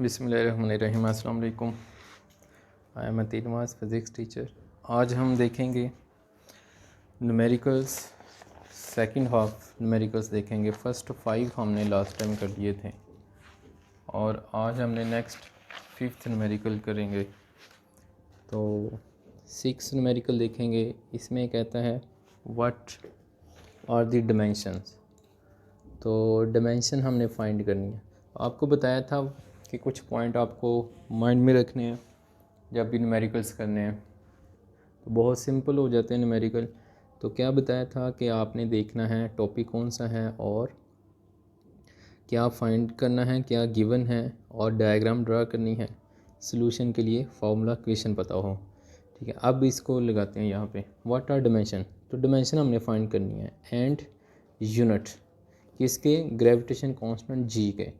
बिस्मिल्लाहिर्रहमानिर्रहीम। अस्सलाम वालेकुम। I am Atin Nawaz, physics teacher. आज हम देखेंगे न्यूमेरिकल्स, सेकंड हाफ न्यूमेरिकल्स देखेंगे। फर्स्ट 5 हमने लास्ट टाइम कर लिए थे और आज हमने नेक्स्ट 5th न्यूमेरिकल करेंगे। तो 6 न्यूमेरिकल देखेंगे। इसमें कहता है व्हाट आर द डिमेंशंस। तो डिमेंशन हमने फाइंड करनी है। आपको बताया था कि कुछ पॉइंट आपको माइंड में रखने हैं जब भी न्यूमेरिकल्स करने हैं, तो बहुत सिंपल हो जाते हैं न्यूमेरिकल। तो क्या बताया था कि आपने देखना है टॉपिक कौन सा है और क्या फाइंड करना है, क्या गिवन है, और डायग्राम ड्रा करनी है सॉल्यूशन के लिए, फार्मूला क्वेश्चन पता हो। ठीक है, अब इसको लगाते हैं यहाँ पे। What are dimension. तो डिमेंशन हमने फाइंड करनी है एंड यूनिट किसके, ग्रेविटेशन कांस्टेंट जी के,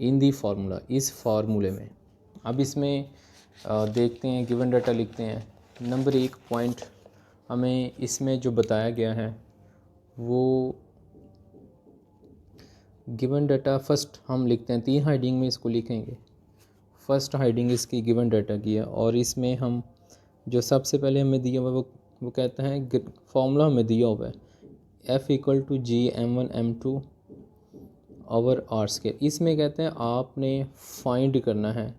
इन दी फार्मूला, इस फार्मूले में। अब इसमें देखते हैं, गिवन डाटा लिखते हैं। नंबर 1 पॉइंट हमें इसमें जो बताया गया है वो गिवन डाटा फर्स्ट हम लिखते हैं, 3 हेडिंग में इसको लिखेंगे। फर्स्ट हेडिंग इसकी गिवन डाटा की है और इसमें हम जो सबसे पहले हमें दिया हुआ वो कहता है, फार्मूला हमें दिया हुआ है F=g m1m2 over are square. इसमें कहते हैं आपने फाइंड करना है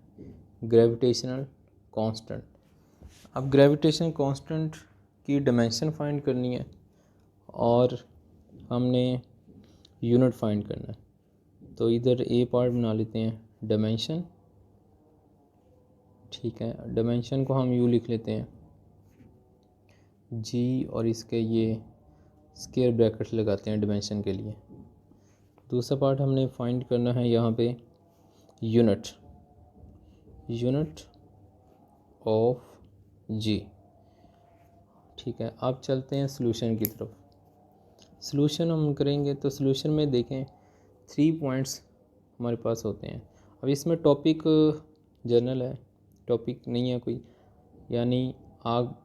ग्रेविटेशनल कांस्टेंट। अब ग्रेविटेशनल कांस्टेंट की डायमेंशन फाइंड करनी है और हमने यूनिट फाइंड करना है। तो इधर ए पार्ट बना लेते हैं डायमेंशन। ठीक है, डायमेंशन को हम यू लिख लेते हैं जी, और इसके ये स्क्वायर ब्रैकेट लगाते हैं डायमेंशन के लिए। दूसरा पार्ट हमने फाइंड करना है यहाँ पे यूनिट ऑफ जी। ठीक है, अब चलते हैं सॉल्यूशन की तरफ। सॉल्यूशन हम करेंगे तो सॉल्यूशन में देखें 3 पॉइंट्स हमारे पास होते हैं। अब इसमें टॉपिक जनरल है, टॉपिक नहीं है कोई, यानी आप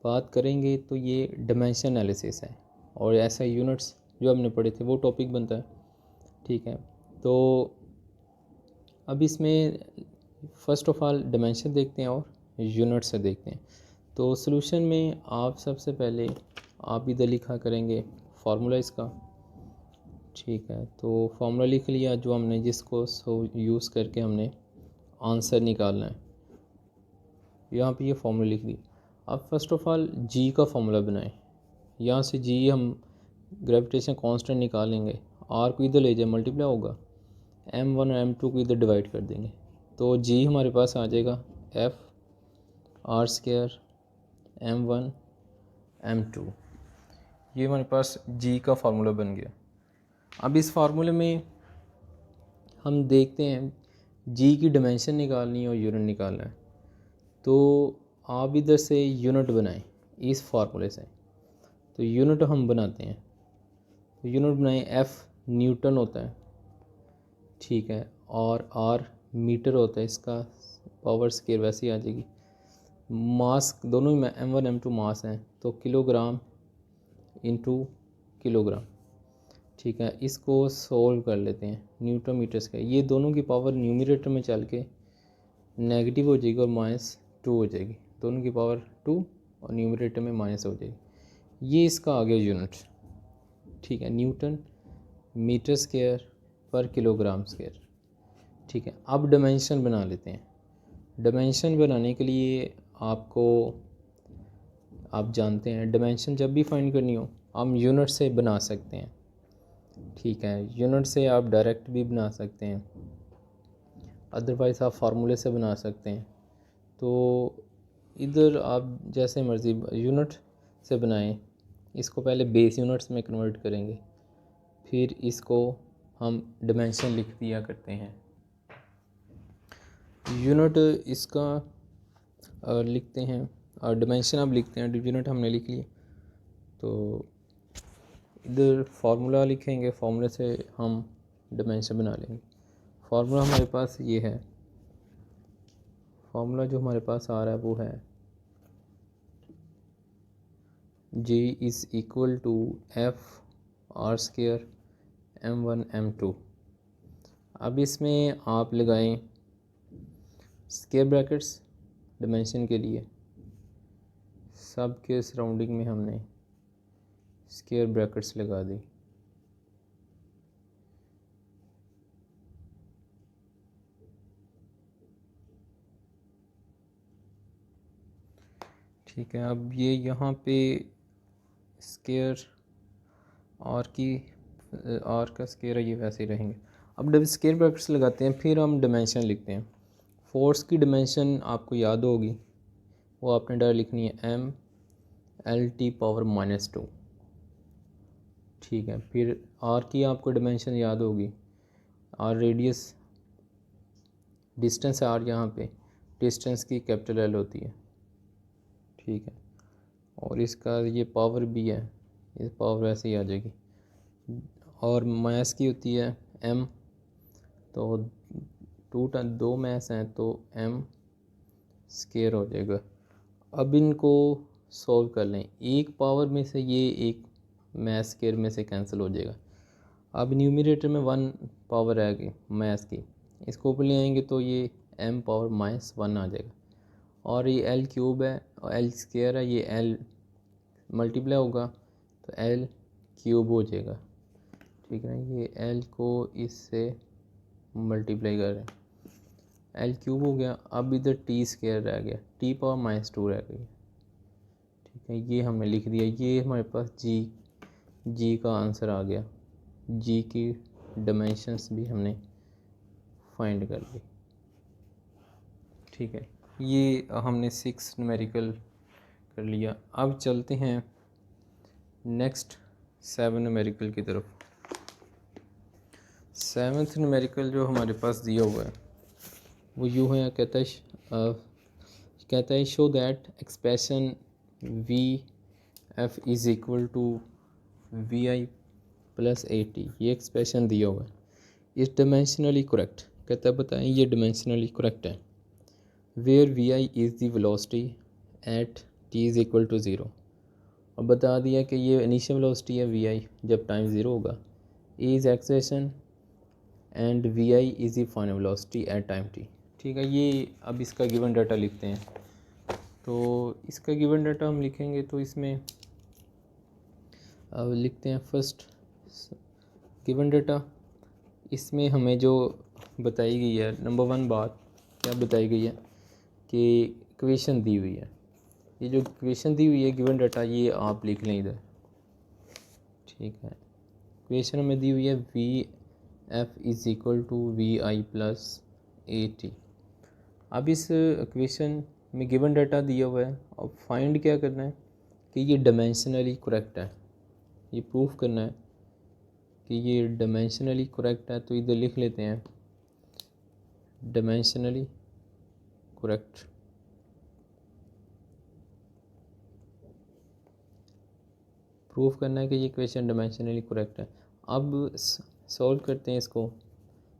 बात करेंगे तो ये डायमेंशन एनालिसिस है और ऐसा यूनिट्स जो हमने पढ़े थे वो टॉपिक बनता है। ठीक है, तो अब इसमें फ़र्स्ट ऑफ ऑल डायमेंशन देखते हैं और यूनिट से देखते हैं। तो सॉल्यूशन में आप सबसे पहले आप इधर लिखा करेंगे फार्मूला इसका। ठीक है, तो फार्मूला लिख लिया जो हमने, जिसको यूज़ करके हमने आंसर निकालना है। यहाँ पे ये फार्मूला लिख दी। अब फर्स्ट ऑफ ऑल जी का फार्मूला बनाएं। यहाँ से जी हम ग्रेविटेशन कांस्टेंट निकालेंगे, आर को इधर ले जाए मल्टीप्लाई होगा, m1 और m2 को इधर डिवाइड कर देंगे। तो जी हमारे पास आ जाएगा F(r²) m1 m2। ये हमारे पास जी का फार्मूला बन गया। अब इस फार्मूले में हम देखते हैं जी की डायमेंशन निकालनी है और यूनिट निकालना है। तो आप इधर से यूनिट बनाएं इस फार्मूले से। तो यूनिट हम बनाते हैं, तो यूनिट बनाएं, F न्यूटन होता है। ठीक है, और R मीटर होता है, इसका पावर स्केयर वैसे ही आ जाएगी। मास दोनों ही m1 m2 मास हैं, तो किलोग्राम इंटू किलोग्राम। ठीक है, इसको सोल्व कर लेते हैं न्यूटन मीटर्स का। ये दोनों की पावर न्यूमरेटर में चल के नेगेटिव हो जाएगी और -2 हो जाएगी। दोनों की पावर 2 और न्यूमरेटर में माइनस हो जाएगी। ये इसका आ गया यूनिट। ठीक है, न्यूटन मीटर स्क्वायर पर किलोग्राम स्क्वायर। ठीक है, अब डायमेंशन बना लेते हैं। डायमेंशन बनाने के लिए आपको, आप जानते हैं डायमेंशन जब भी फाइंड करनी हो हम यूनिट से बना सकते हैं। ठीक है, यूनिट से आप डायरेक्ट भी बना सकते हैं, अदरवाइज़ आप फार्मूले से बना सकते हैं। तो इधर आप जैसे मर्ज़ी यूनिट से बनाएं। इसको पहले बेस यूनिट्स में कन्वर्ट करेंगे, फिर इसको हम डायमेंशन लिख दिया करते हैं। यूनिट इसका लिखते हैं और डायमेंशन अब लिखते हैं। यूनिट हमने लिख लिया, तो इधर फार्मूला लिखेंगे, फार्मूले से हम डायमेंशन बना लेंगे। फार्मूला हमारे पास ये है, फार्मूला जो हमारे पास आ रहा है वो है G = F(r²) m1 m2। अब इसमें आप लगाएं स्क्वायर ब्रैकेट्स डिमेंशन के लिए, सब के सराउंडिंग में हमने स्क्वायर ब्रैकेट्स लगा दी। ठीक है, अब ये यहाँ पे स्क्वायर आर का स्क्वायर है, ये वैसे ही रहेंगे। अब जब स्क्वायर ब्रैकेट्स लगाते हैं फिर हम डिमेंशन लिखते हैं। फोर्स की डिमेंशन आपको याद होगी, वो आपने डायरेक्ट लिखनी है m/L⁻²। ठीक है, फिर आर की आपको डिमेंशन याद होगी, आर रेडियस डिस्टेंस आर, यहाँ पे डिस्टेंस की कैपिटल एल होती है। ठीक है, और इसका ये पावर भी है, इस पावर वैसे ही आ जाएगी। और मैस की होती है m, तो दो मैस हैं तो m स्क्वायर हो जाएगा। अब इनको सॉल्व कर लें, एक पावर में से ये एक मैस स्क्वायर में से कैंसिल हो जाएगा। अब न्यूमरेटर में 1 पावर आएगी मैस की, इसको ऊपर ले आएंगे तो ये m पावर -1 आ जाएगा। और ये l क्यूब है और l स्क्वायर है, ये l मल्टीप्लाई होगा तो l क्यूब हो जाएगा। ठीक है, ये l को इससे मल्टीप्लाई कर रहे हैं, l क्यूब हो गया। अब इधर t स्क्वायर रह गया, t पावर -2 रह गई। ठीक है, ये हमने लिख दिया। ये हमारे पास g का आंसर आ गया। g की डायमेंशंस भी हमने फाइंड कर ली। ठीक है, ये हमने 6 न्यूमेरिकल कर लिया। अब चलते हैं नेक्स्ट 7 न्यूमेरिकल की तरफ। 7th न्यूमेरिकल जो हमारे पास दिया हुआ है वो यूँ है, कहता है show that expression VF is equal to VI + AT। ये एक्सप्रेशन दिया हुआ है, इस डायमेंशनली करेक्ट। कहता है बताएं ये डायमेंशनली करेक्ट है। Where VI is the velocity at t is equal to 0। और बता दिया कि ये इनिशियल वेलोसिटी है VI जब टाइम 0 होगा, A is acceleration and VI is the final velocity at time t। ठीक है, ये अब इसका गिवन डाटा लिखते हैं। तो इसका गिवन डाटा हम लिखेंगे तो इसमें अब लिखते हैं फर्स्ट गिवन डाटा। इसमें हमें जो बताई गई है, नंबर 1 बात क्या बताई गई है कि इक्वेशन दी हुई है। ये जो इक्वेशन दी हुई है गिवन डाटा, ये आप लिख लें इधर। ठीक है, इक्वेशन हमें दी हुई है VF is equal to VI + AT। अब इस इक्वेशन में गिवन डाटा दिया हुआ है, अब फाइंड क्या करना है कि ये डायमेंशनली करेक्ट है। ये प्रूफ करना है कि ये डायमेंशनली करेक्ट है, तो इधर लिख लेते हैं डायमेंशनली करेक्ट। प्रूफ करना है कि ये इक्वेशन डायमेंशनली करेक्ट है। अब सॉल्व करते हैं इसको,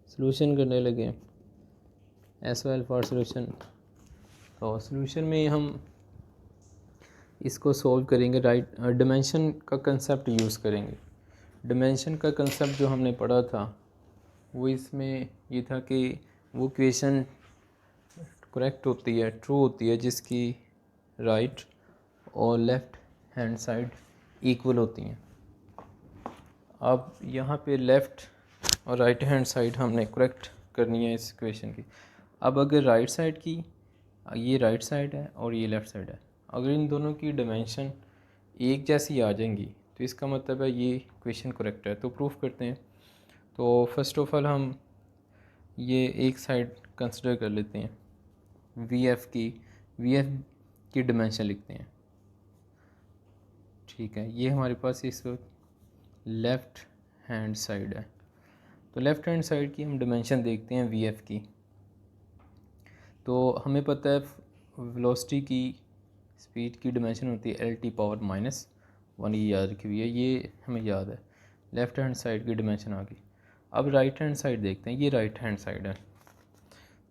सॉल्यूशन करने लगे। SOL for solution. तो सॉल्यूशन में हम इसको सॉल्व करेंगे, राइट डिमेंशन का कंसेप्ट यूज़ करेंगे। डिमेंशन का कंसेप्ट जो हमने पढ़ा था वो इसमें ये था कि वो इक्वेशन करेक्ट होती है, ट्रू होती है, जिसकी राइट और लेफ़्ट हैंड साइड इक्वल होती हैं। अब यहाँ पे लेफ़्ट और राइट हैंड साइड हमने करेक्ट करनी है इस इक्वेशन की। अब अगर राइट साइड की, ये राइट साइड है और ये लेफ़्ट साइड है, अगर इन दोनों की डायमेंशन एक जैसी आ जाएंगी तो इसका मतलब है ये इक्वेशन करेक्ट है। तो प्रूफ करते हैं। तो फर्स्ट ऑफ ऑल हम ये एक साइड कंसिडर कर लेते हैं, VF की डायमेंशन लिखते हैं। ठीक है, ये हमारे पास इस वक्त लेफ़्ट हैंड साइड है। तो लेफ़्ट हैंड साइड की हम डायमेंशन देखते हैं VF की। तो हमें पता है वेलोसिटी की स्पीड की डायमेंशन होती है LT⁻⁻1, ये याद रखी हुई है, ये हमें याद है। लेफ़्ट हैंड साइड की डायमेंशन आ गई। अब राइट हैंड साइड देखते हैं, ये राइट हैंड साइड है।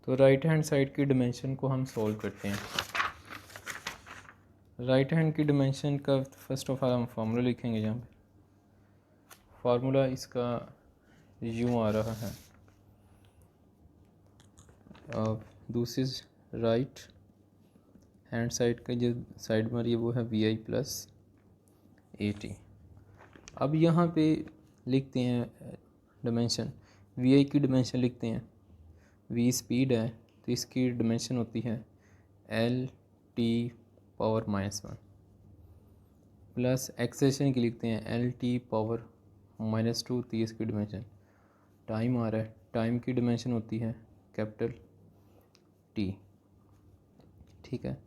तो राइट हैंड साइड की डायमेंशन को हम सॉल्व करते हैं। राइट हैंड की डायमेंशन का फर्स्ट ऑफ ऑल हम फार्मूला लिखेंगे। यहाँ पे फार्मूला इसका यूँ आ रहा है दूसरी राइट हैंड साइड का जो साइड में वो है वी आई प्लस ए टी। अब यहाँ पे लिखते हैं डिमेंशन, वी आई की डिमेंशन लिखते हैं, वी स्पीड है तो इसकी डिमेंशन होती है L T power -1 plus acceleration की लिखते हैं एल टी पावर -2 तो इसकी डिमेंशन। टाइम आ रहा है, टाइम की डिमेंशन होती है कैपिटल टी। ठीक है,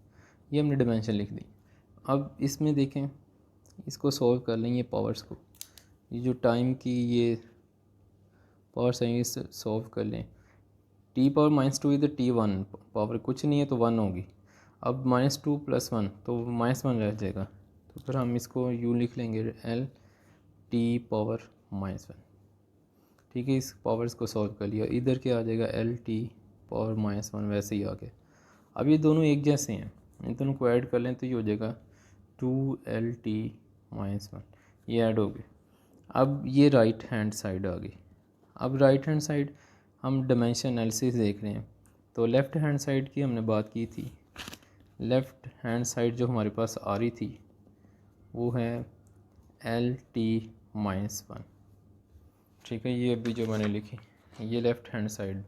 ये हमने डिमेंशन लिख दी। अब इसमें देखें, इसको सॉल्व कर लें ये पावर्स को, ये जो टाइम की ये पावर्स हैं इसे सॉल्व कर लें। टी पावर -2 इधर T1 पावर कुछ नहीं है तो 1 होगी। अब -2 + 1 तो -1 रह जाएगा, तो फिर हम इसको यूँ लिख लेंगे एल टी पावर -1। ठीक है, इस पावर्स को सॉल्व कर लिया, इधर क्या आ जाएगा एल टी पावर -1 वैसे ही आ गया। अब ये दोनों एक जैसे हैं, इन दोनों को ऐड कर लें तो ये हो जाएगा 2LT-1, ये ऐड हो गए। अब ये राइट हैंड साइड आ गई। अब राइट हैंड साइड हम डिमेंशन एनालिसिस देख रहे हैं, तो लेफ़्ट हैंड साइड की हमने बात की थी। लेफ़्ट हैंड साइड जो हमारे पास आ रही थी वो है LT-1। ठीक है, ये अभी जो मैंने लिखी ये लेफ़्ट हैंड साइड।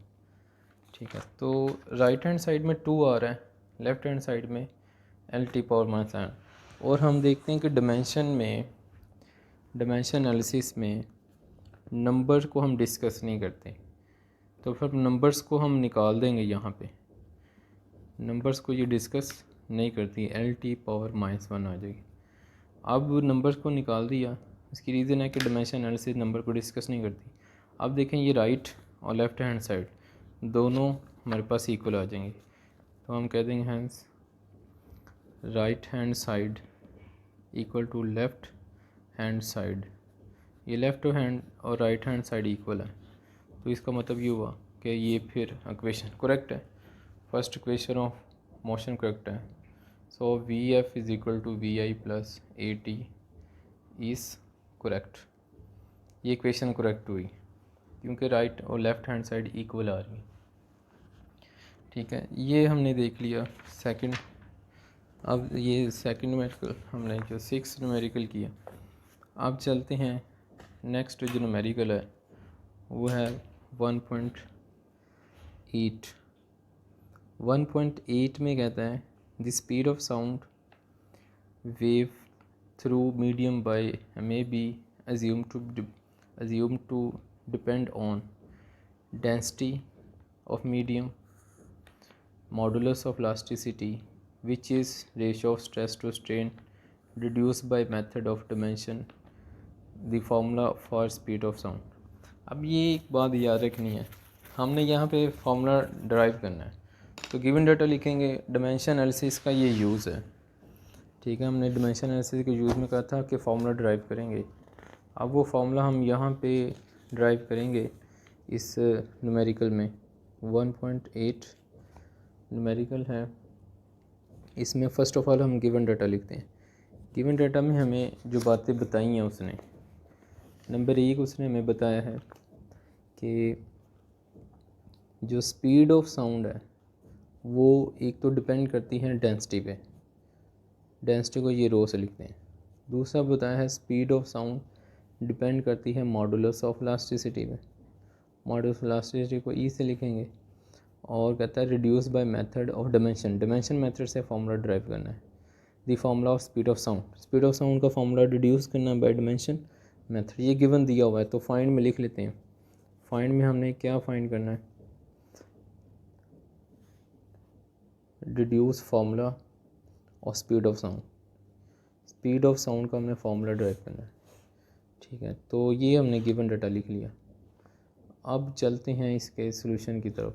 ठीक है, तो राइट हैंड साइड में 2 आ रहा है, लेफ़्ट हैंड साइड में LT पावर -1। और हम देखते हैं कि डिमेंशन एनालिसिस में नंबर को हम डिस्कस नहीं करते, तो फिर नंबर्स को हम निकाल देंगे। यहाँ पे नंबर्स को ये डिस्कस नहीं करती, LT पावर -1 आ जाएगी। अब नंबर्स को निकाल दिया, इसकी रीज़न है कि डिमेंशन एनालिसिस नंबर को डिस्कस नहीं करती। अब देखें ये राइट और लेफ़्ट हैंड साइड दोनों हमारे पास इक्वल आ जाएंगे, तो हम कह देंगे hence right hand side equal to left hand side. ये लेफ़्ट हैंड और राइट हैंड साइड इक्वल है, तो इसका मतलब ये हुआ कि ये फिर इक्वेशन करेक्ट है, first equation of motion correct है। So v f is equal to v I plus A t is correct. ये इक्वेशन करेक्ट हुई क्योंकि राइट और लेफ़्ट हैंड साइड इक्वल आ रही है। ठीक है, ये हमने देख लिया सेकंड। अब ये सेकंड न्यूमेरिकल हमने जो 6 न्यूमेरिकल किया। अब चलते हैं नेक्स्ट जो न्यूमेरिकल है वो है 1.8। 1.8 में कहता है the speed of sound wave through medium by may be assumed to depend on density of medium, modulus of elasticity, which is ratio of stress to strain, reduced by method of dimension, the formula for speed of sound। अब ये एक बात याद रखनी है, हमने यहाँ पे फार्मूला ड्राइव करना है, तो गिवन डाटा लिखेंगे। डिमेंशन एनालिसिस का ये यूज़ है। ठीक है, हमने डिमेंशन एनालिसिस के यूज़ में कहा था कि फार्मूला ड्राइव करेंगे। अब वो फार्मूला हम यहाँ पे ड्राइव करेंगे इस न्यूमेरिकल में। 1.8 न्यूमेरिकल है, इसमें फ़र्स्ट ऑफ ऑल हम गिवन डाटा लिखते हैं। गिवन डाटा में हमें जो बातें बताई हैं उसने, नंबर 1 उसने हमें बताया है कि जो स्पीड ऑफ साउंड है वो एक तो डिपेंड करती है डेंसिटी पे, डेंसिटी को ये रो से लिखते हैं। दूसरा बताया है स्पीड ऑफ साउंड डिपेंड करती है मॉडुलस ऑफ इलास्टिसिटी पे, मॉडुलस ऑफ इलास्टिसिटी को ई से लिखेंगे। और कहता है reduce by method of dimension, dimension method से फार्मूला ड्राइव करना है। The formula of speed of sound, speed of sound का फार्मूला रिड्यूस करना है बाय डिमेंशन मेथड। ये गिवन दिया हुआ है तो फाइंड में लिख लेते हैं। फाइंड में हमने क्या फाइंड करना है, रिड्यूस फार्मूला और speed of sound, speed of sound का हमने फार्मूला ड्राइव करना है। ठीक है, तो ये हमने गिवन डाटा लिख लिया। अब चलते हैं इसके सॉल्यूशन की तरफ।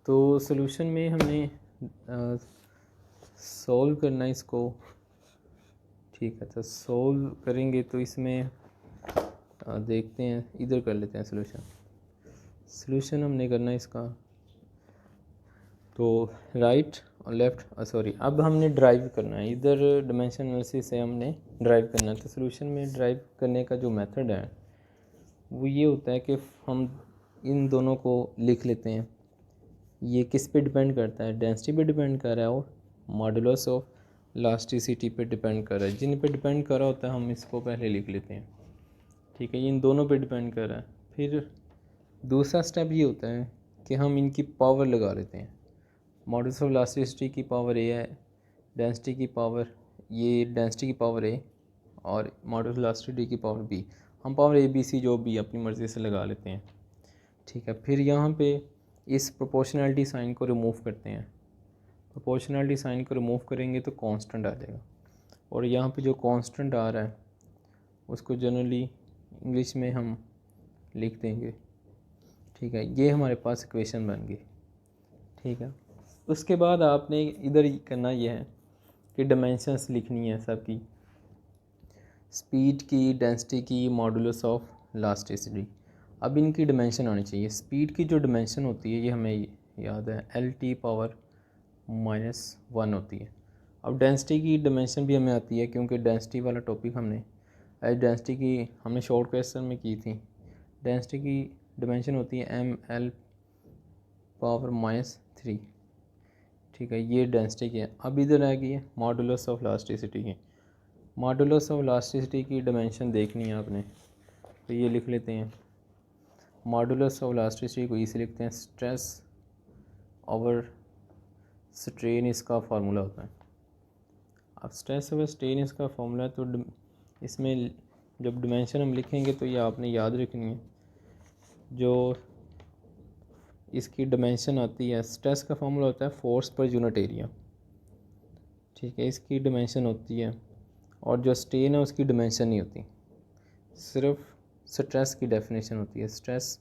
तो सॉल्यूशन में हमने सॉल्व करना है इसको। ठीक है, तो सॉल्व करेंगे तो इसमें देखते हैं, इधर कर लेते हैं सॉल्यूशन हमने करना है इसका। तो राइट और लेफ़्ट सॉरी, अब हमने ड्राइव करना है, इधर डिमेंशन एनालिसिस से हमने ड्राइव करना है। तो सॉल्यूशन में ड्राइव करने का जो मेथड है वो ये होता है कि हम इन दोनों को लिख लेते हैं। ये किस पे डिपेंड करता है? डेंसिटी पे डिपेंड कर रहा है और मॉडुलस ऑफ इलास्टिसिटी पे डिपेंड कर रहा है। जिन पे डिपेंड कर रहा होता है हम इसको पहले लिख लेते हैं, ठीक है। ये इन दोनों पे डिपेंड कर रहा है। फिर दूसरा स्टेप ये होता है कि हम इनकी पावर लगा लेते हैं। मॉडुलस ऑफ इलास्टिसिटी की पावर ए है, डेंसिटी की पावर, ये डेंसिटी की पावर ए और मॉडुलस इलास्टिसिटी की पावर बी। हम पावर ए बी सी जो भी अपनी मर्ज़ी से लगा लेते हैं, ठीक है। फिर यहाँ पे इस प्रोपोर्शनलिटी साइन को रिमूव करते हैं। प्रोपोर्शनलिटी साइन को रिमूव करेंगे तो कांस्टेंट आ जाएगा, और यहाँ पे जो कांस्टेंट आ रहा है उसको जनरली इंग्लिश में हम लिख देंगे, ठीक है। ये हमारे पास इक्वेशन बन गई, ठीक है। उसके बाद आपने इधर करना यह है कि डायमेंशंस लिखनी है सबकी, स्पीड की, डेंसिटी की, मॉडुलस ऑफ इलास्टिसिटी। अब इनकी डिमेंशन आनी चाहिए। स्पीड की जो डिमेंशन होती है ये हमें याद है LT⁻⁻1 होती है। अब डेंसिटी की डिमेंशन भी हमें आती है, क्योंकि डेंसिटी वाला टॉपिक हमने डेंसिटी की हमने शॉर्ट क्वेश्चन में की थी। डेंसिटी की डिमेंशन होती है mL⁻⁻3, ठीक है। ये डेंसिटी की है। अब इधर आ गई है मॉडुलस ऑफ इलास्टिसिटी की। मॉडुलस ऑफ इलास्टिसिटी की डिमेंशन देखनी है आपने, तो ये लिख लेते हैं। मॉडुलस ऑफ इलास्टिसिटी को इसे लिखते हैं स्ट्रेस ओवर स्ट्रेन, इसका फार्मूला होता है। अब स्ट्रेस ओवर स्ट्रेन इसका फार्मूला है, तो इसमें जब डिमेंशन हम लिखेंगे तो ये आपने याद रखनी है। जो इसकी डिमेंशन आती है, स्ट्रेस का फार्मूला होता है फोर्स पर यूनिट एरिया, ठीक है। इसकी डिमेंशन होती है, और जो स्ट्रेन है उसकी डिमेंशन नहीं होती, सिर्फ स्ट्रेस की डेफिनेशन होती है। स्ट्रेस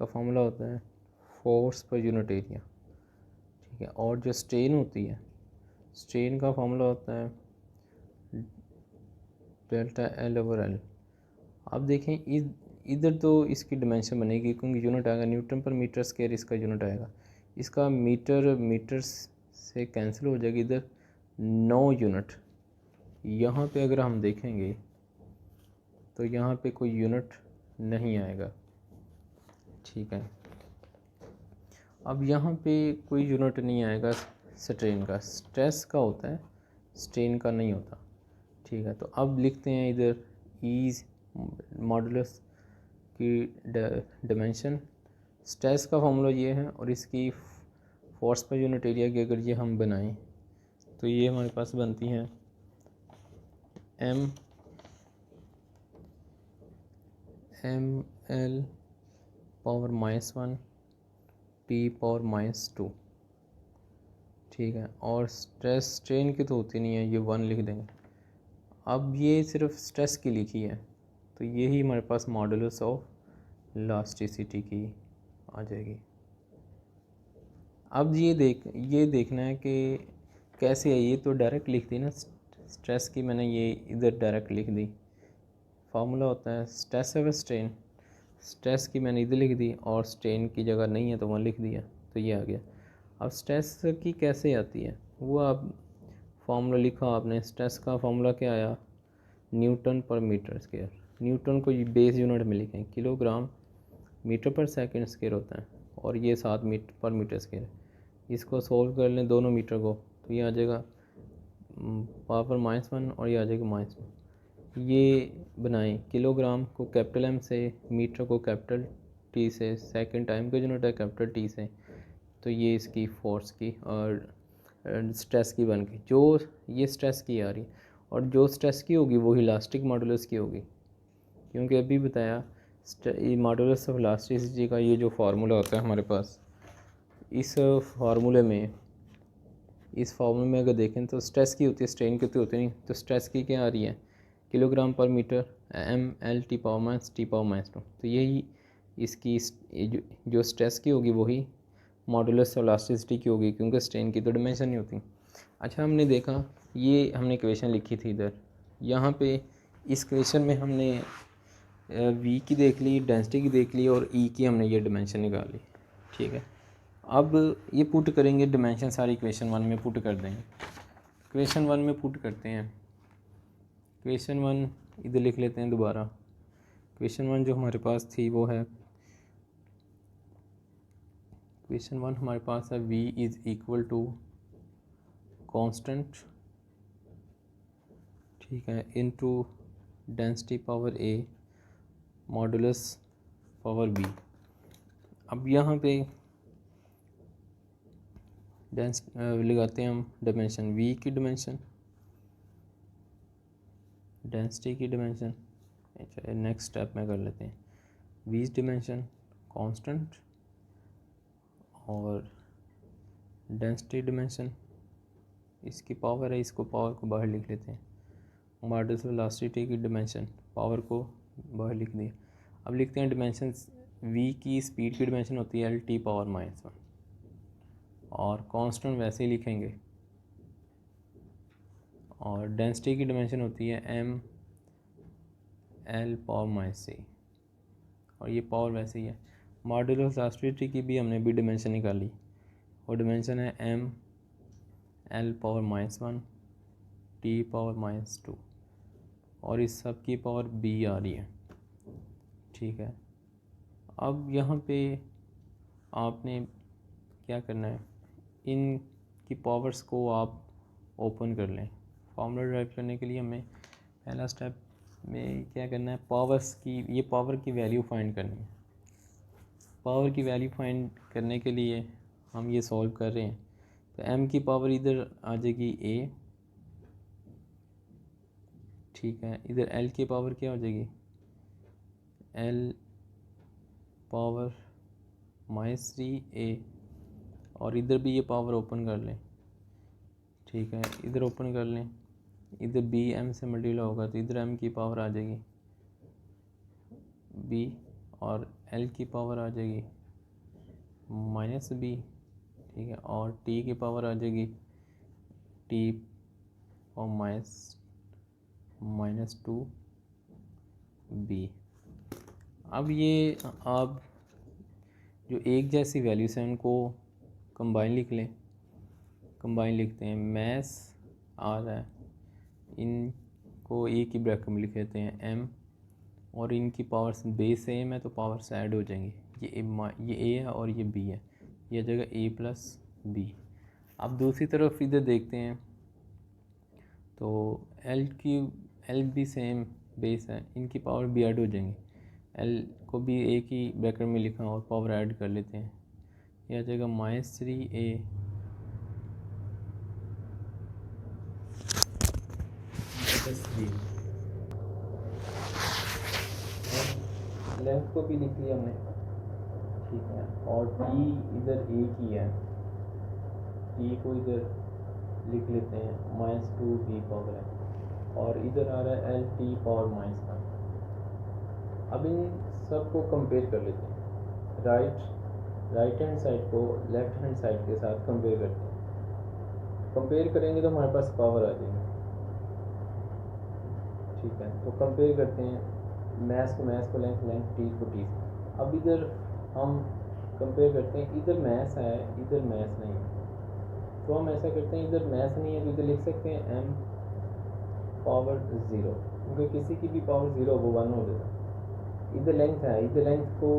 का फार्मूला होता है फोर्स पर यूनिट एरिया, ठीक है। और जो स्ट्रेन होती है, स्ट्रेन का फार्मूला होता है ΔL/L। अब देखें इधर तो इसकी डिमेंशन बनेगी, क्योंकि यूनिट आएगा न्यूटन पर मीटर स्क्वायर, इसका यूनिट आएगा। इसका मीटर से कैंसिल हो जाएगी, इधर 9 यूनिट। यहाँ पे अगर हम देखेंगे तो यहाँ पे कोई यूनिट नहीं आएगा, ठीक है। अब यहाँ पे कोई यूनिट नहीं आएगा स्ट्रेन का, स्ट्रेस का होता है, स्ट्रेन का नहीं होता, ठीक है। तो अब लिखते हैं इधर ईज मॉडुलस की डिमेंशन। स्ट्रेस का फॉर्मूला ये है, और इसकी फोर्स पर यूनिट एरिया की अगर ये हम बनाएं तो ये हमारे पास बनती हैं mL⁻⁻1 T⁻⁻2, ठीक है। और स्ट्रेस स्ट्रेन की तो होती नहीं है, ये 1 लिख देंगे। अब ये सिर्फ स्ट्रेस की लिखी है, तो यही हमारे पास मॉडुलस ऑफ इलास्टिसिटी की आ जाएगी। अब ये देखना है कि कैसे है। ये तो डायरेक्ट लिख दी ना, स्ट्रेस की मैंने ये इधर डायरेक्ट लिख दी। फार्मूला होता है स्ट्रेस ओवर स्ट्रेन, स्ट्रेस की मैंने इधर लिख दी, और स्ट्रेन की जगह नहीं है तो वहाँ लिख दिया, तो ये आ गया। अब स्ट्रेस की कैसे आती है वो आप फार्मूला लिखा आपने। स्ट्रेस का फार्मूला क्या आया? न्यूटन पर मीटर स्क्वायर। न्यूटन को बेस यूनिट में लिखें, किलोग्राम मीटर पर सेकंड स्क्वायर होता है, और ये 7 मीटर पर मीटर स्क्वायर। इसको सोल्व कर लें दोनों मीटर को, तो ये आ जाएगा पावर -1, और ये आ जाएगा -1। ये बनाएं, किलोग्राम को कैपिटल M से, मीटर को कैपिटल T से, सेकंड टाइम का यूनिट है कैपिटल T से, तो ये इसकी फोर्स की और स्ट्रेस की बन गई। जो ये स्ट्रेस की आ रही, और जो स्ट्रेस की होगी वही इलास्टिक मॉडुलस की होगी, क्योंकि अभी बताया मॉडुलस ऑफ इलास्टिसिटी का ये जो फार्मूला होता है हमारे पास, इस फार्मूले में अगर देखें तो स्ट्रेस की होती है, स्ट्रेन की होती नहीं। तो स्ट्रेस की क्या आ रही है? किलोग्राम पर मीटर mL⁻⁻2। तो यही इसकी जो स्ट्रेस की होगी वही मॉडुलस ऑफ इलास्टिसिटी की होगी, क्योंकि स्ट्रेन की तो डिमेंशन नहीं होती। अच्छा, हमने देखा, ये हमने इक्वेशन लिखी थी इधर, यहाँ पे इस इक्वेशन में हमने वी की देख ली, डेंसिटी की देख ली, और ई की हमने ये डिमेंशन निकाली, ठीक है। अब ये पुट करेंगे डिमेंशन सारी इक्वेशन 1 में पुट कर देंगे। इक्वेशन 1 में पुट करते हैं। इक्वेशन 1 इधर लिख लेते हैं दोबारा। इक्वेशन 1 जो हमारे पास थी वो है क्वेश्चन 1 हमारे पास है v is equal to constant, ठीक है, into density power a modulus power b। अब यहाँ पे लगाते हैं हम डायमेंशन, v की डायमेंशन, डेंसिटी की डायमेंशन। अच्छा, नेक्स्ट स्टेप में कर लेते हैं, v डायमेंशन कांस्टेंट और डेंसिटी डायमेंशन, इसकी पावर है, इसको पावर को बाहर लिख लेते हैं। मॉडुलस वेलोसिटी की डायमेंशन, पावर को बाहर लिख दिया। अब लिखते हैं डायमेंशन, v की स्पीड की डायमेंशन होती है lt पावर -1 और कांस्टेंट वैसे ही लिखेंगे, और डेंसिटी की डायमेंशन होती है m l पावर -c और ये पावर वैसे ही है। मॉडुलस वेलोसिटी की भी हमने भी डायमेंशन निकाली और डायमेंशन है m l power -1 t power -2 और इस सब की पावर b आ रही है, ठीक है। अब यहाँ पे आपने क्या करना है, इन की पावर्स को आप ओपन कर लें। फार्मूला ड्राइव करने के लिए हमें पहला स्टेप में क्या करना है, पावर्स की, ये पावर की वैल्यू फाइंड करनी है। पावर की वैल्यू फाइंड करने के लिए हम ये सॉल्व कर रहे हैं, तो m की पावर इधर आ जाएगी a, ठीक है। इधर l की पावर क्या हो जाएगी, l पावर -3a और इधर भी ये पावर ओपन कर लें, ठीक है, इधर ओपन कर लें। इधर b m से मल्टीप्लाई होगा तो इधर m की पावर आ जाएगी b और l की पावर आ जाएगी -b, ठीक है, और t की पावर आ जाएगी t और -2b। अब ये आप जो एक जैसी वैल्यूज हैं उनको कंबाइन लिख लें। कंबाइन लिखते हैं, मैस आ रहा है, इनको एक ही ब्रैकेट में लिख लेते हैं m और इनकी पावर बेस सेम है तो पावर्स ऐड हो जाएंगी। ये a है और ये b है, ये जगह a प्लस b। अब दूसरी तरफ इधर देखते हैं तो l भी सेम बेस है, इनकी पावर भी ऐड हो जाएंगी। l को भी एक ही ब्रैकेट में लिखा और पावर ऐड कर लेते हैं, यह जगह -3a लेंथ को भी लिख लिया हमने, ठीक है, और t इधर एक ही है, t को इधर लिख लेते हैं -2b पावर है और इधर आ रहा है l t पावर -1। अब इन सब को कंपेयर कर लेते हैं, राइट हैंड साइड को लेफ्ट हैंड साइड के साथ कंपेयर करते हैं। कंपेयर करेंगे तो हमारे पास पावर आ जाएगी, ठीक है। तो कंपेयर करते हैं, मैथ को लेंथ, टी को टी। अब इधर हम कंपेयर करते हैं, इधर मैथ है, इधर मैथ नहीं है, तो हम ऐसा करते हैं, इधर मैथ नहीं है तो इधर लिख सकते हैं m पावर 0, क्योंकि किसी की भी पावर 0 वो 1 हो जाएगा। इधर लेंथ है, इधर लेंथ को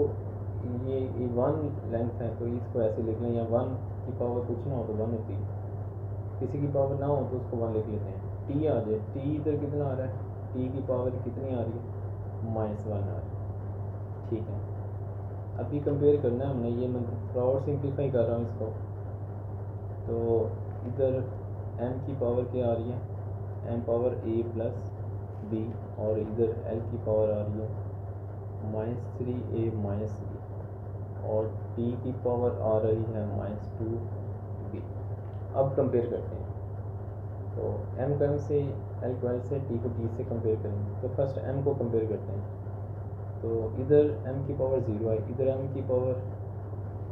ये 1 लेंथ है तो इसको ऐसे लिख लें, या 1 की पावर कुछ ना हो तो 1 होती है, किसी की पावर ना हो तो उसको 1 लिख लेते हैं। टी आ जाए, टी इधर कितना आ रहा है, टी की पावर कितनी आ रही है, -1 आ रही है, ठीक है। अभी कंपेयर करना है हमने, ये मैं थोड़ा और सिंप्लीफाई कर रहा हूँ इसको। तो इधर m की पावर क्या आ रही है, m power a plus b और इधर l की पावर आ रही है -3a -b और t की पावर आ रही है -2b। अब कंपेयर करते हैं, तो m को m से, l को l से, t को t से कंपेयर करेंगे। तो फर्स्ट m को कंपेयर करते हैं, तो इधर m की पावर 0 है, इधर m की पावर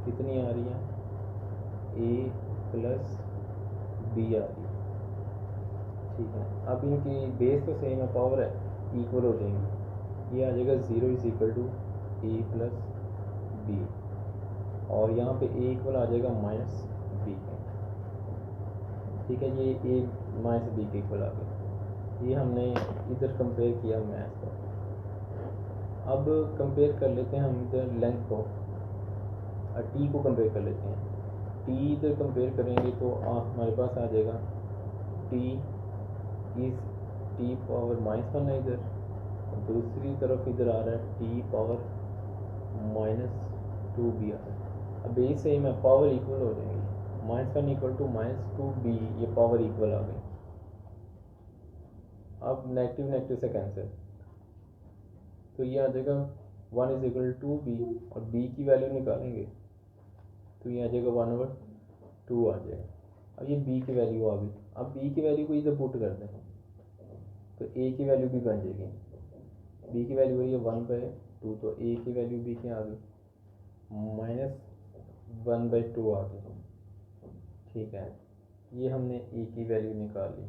कितनी आ रही है, a प्लस b आ रही है, ठीक है। अब इनकी बेस तो सेम है, पावर है, इक्वल हो जाएंगी, ये आ जाएगा 0 is equal to a plus b और यहाँ पे a इक्वल आ जाएगा -b के, ठीक है। ये a -b के इक्वल आ गया। ये हमने इधर कंपेयर किया मैथ को। अब कंपेयर कर लेते हैं हम इधर लेंथ को। टी को कंपेयर कर लेते हैं। टी इधर कंपेयर करेंगे तो हमारे पास आ जाएगा टी इज़ टी पावर -1 है इधर, और दूसरी तरफ इधर आ रहा है टी पावर -2 भी आ रहा है। अब बेस सेम है, पावर इक्वल हो जाएंगी, -1 इक्वल टू -2b, ये पावर इक्वल आ गई। अब नेगेटिव नेगेटिव से कैंसिल, तो ये आ जाएगा 1 इज इक्वल टू बी, और b की वैल्यू निकालेंगे तो ये आ जाएगा 1/2 आ जाएगा। अब ये b की वैल्यू आ गई, अब b की वैल्यू को इधर पुट कर दें तो a की वैल्यू भी बन जाएगी। b की वैल्यू है 1/2, तो a की वैल्यू भी क्या आ गई, -1/2 आ गई। ठीक है, ये हमने a की वैल्यू निकाल ली।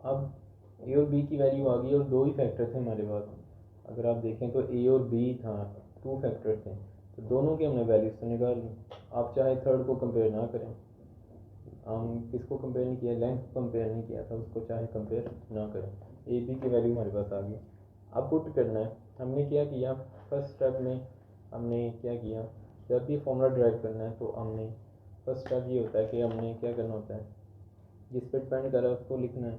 अब a और b की वैल्यू आ गई, और दो ही फैक्टर थे हमारे पास। अगर आप देखें तो a और b था, 2 फैक्टर थे, तो दोनों की हमने वैल्यूज तो निकाल ली। आप चाहे थर्ड को कंपेयर ना करें, हम किसको कंपेयर नहीं किया, लेंथ को कंपेयर नहीं किया था, उसको चाहे कंपेयर ना करें। ए बी की वैल्यू हमारे पास आ गई। अब पुट करना है, हमने क्या किया, फर्स्ट स्टेप में हमने क्या किया, जब भी फॉर्मूला ड्राइव करना है तो हमने फर्स्ट स्टेप ये होता है कि हमने क्या करना होता है, जिस पर डिपेंड कर रहा है उसको लिखना है,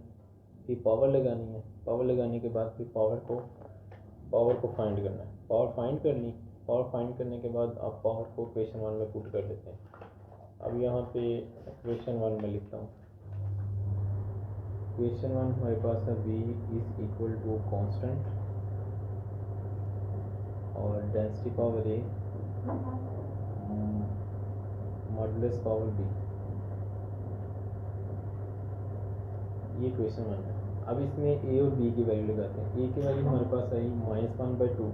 फिर पावर लगानी है, पावर लगाने के बाद फिर पावर को फाइंड करना है। पावर फाइंड कर ली, पावर फाइंड करने के बाद आप पावर को इक्वेशन 1 में पुट कर देते हैं। अब यहाँ पे इक्वेशन 1 में लिखता हूँ, इक्वेशन 1 हमारे पास है v is equal to constant और density power a modulus power b, ये इक्वेशन 1 है। अब इसमें a और b की वैल्यू लगाते हैं। a की वैल्यू हमारे पास आई -1/2,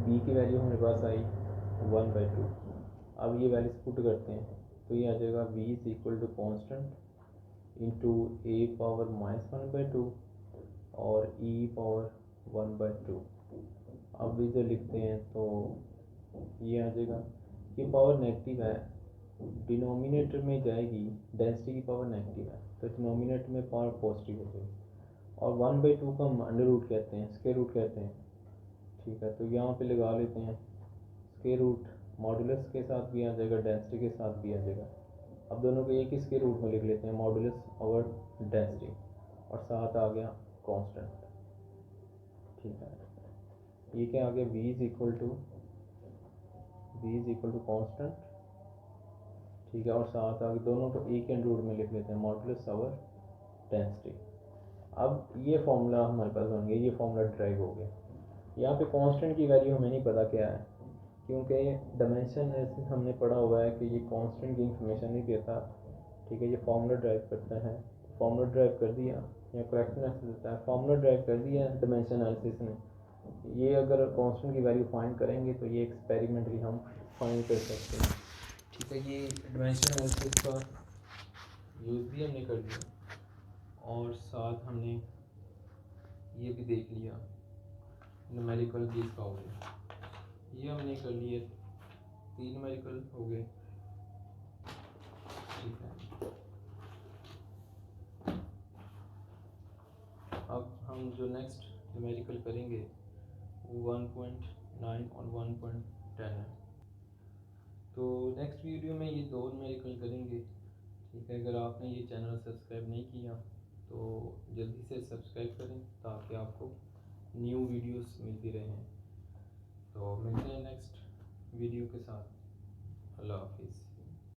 b की वैल्यू हमारे पास आई 1/2। अब ये वैल्यूज पुट करते हैं तो ये आ जाएगा v is equal to constant into a power -1/2 और e पावर 1/2। अब इधर लिखते हैं तो ये आ जाएगा, ये पावर नेगेटिव है, डिनोमिनेटर में जाएगी, डेंसिटी की पावर नेगेटिव है तो डिनोमिनेटर में पावर पॉजिटिव हो जाएगी, और 1/2 को हम अंडर रूट कहते हैं, स्क्वायर रूट कहते हैं। ठीक है, तो यहाँ पे लगा लेते हैं स्क्वायर रूट, मॉडुलस के साथ भी आ जाएगा, डेंसिटी के साथ भी आ जाएगा। अब दोनों को एक ही स्क्वायर रूट में लिख लेते हैं, मॉडुलस और डेंसिटी, और साथ आ गया कांस्टेंट। ठीक है, ये क्या आ गया, v is equal to constant. ठीक है, और साथ आगे दोनों को एक एंड रूट में लिख लेते हैं, मॉडुलस और डेंसिटी। अब ये फॉर्मूला हमारे पास बन गया, ये फॉर्मूला ड्राइव हो गया। यहाँ पे कांस्टेंट की वैल्यू हमें नहीं पता क्या है, क्योंकि डायमेंशन एनालिसिस हमने पढ़ा हुआ है कि ये कांस्टेंट की इंफॉर्मेशन नहीं देता। ठीक है, ये फार्मूला ड्राइव करता है, फार्मूला ड्राइव कर दिया या करेक्टनेस देता है, फार्मूला ड्राइव कर दिया डायमेंशन एनालिसिस ने। ये अगर कांस्टेंट की वैल्यू फाइंड करेंगे तो ये एक्सपेरिमेंटली हम फाइंड कर सकते हैं। ठीक है, ये डायमेंशन एनालिसिस का यूज़ भी हमने कर दिया, और साथ हमने ये भी देख लिया न्यूमेरिकल भी इसका हो गया, ये हमने कर लिए, 3 न्यूमेरिकल हो गए। ठीक है, अब हम जो नेक्स्ट न्यूमेरिकल करेंगे वो 1.9 और 1.10 है। तो नेक्स्ट वीडियो में ये 2 न्यूमेरिकल करेंगे। ठीक है, अगर आपने ये चैनल सब्सक्राइब नहीं किया तो जल्दी से सब्सक्राइब करें ताकि आपको न्यू वीडियोस मिलती रहें। तो मिलते हैं नेक्स्ट वीडियो के साथ। अल्लाह हाफिज़।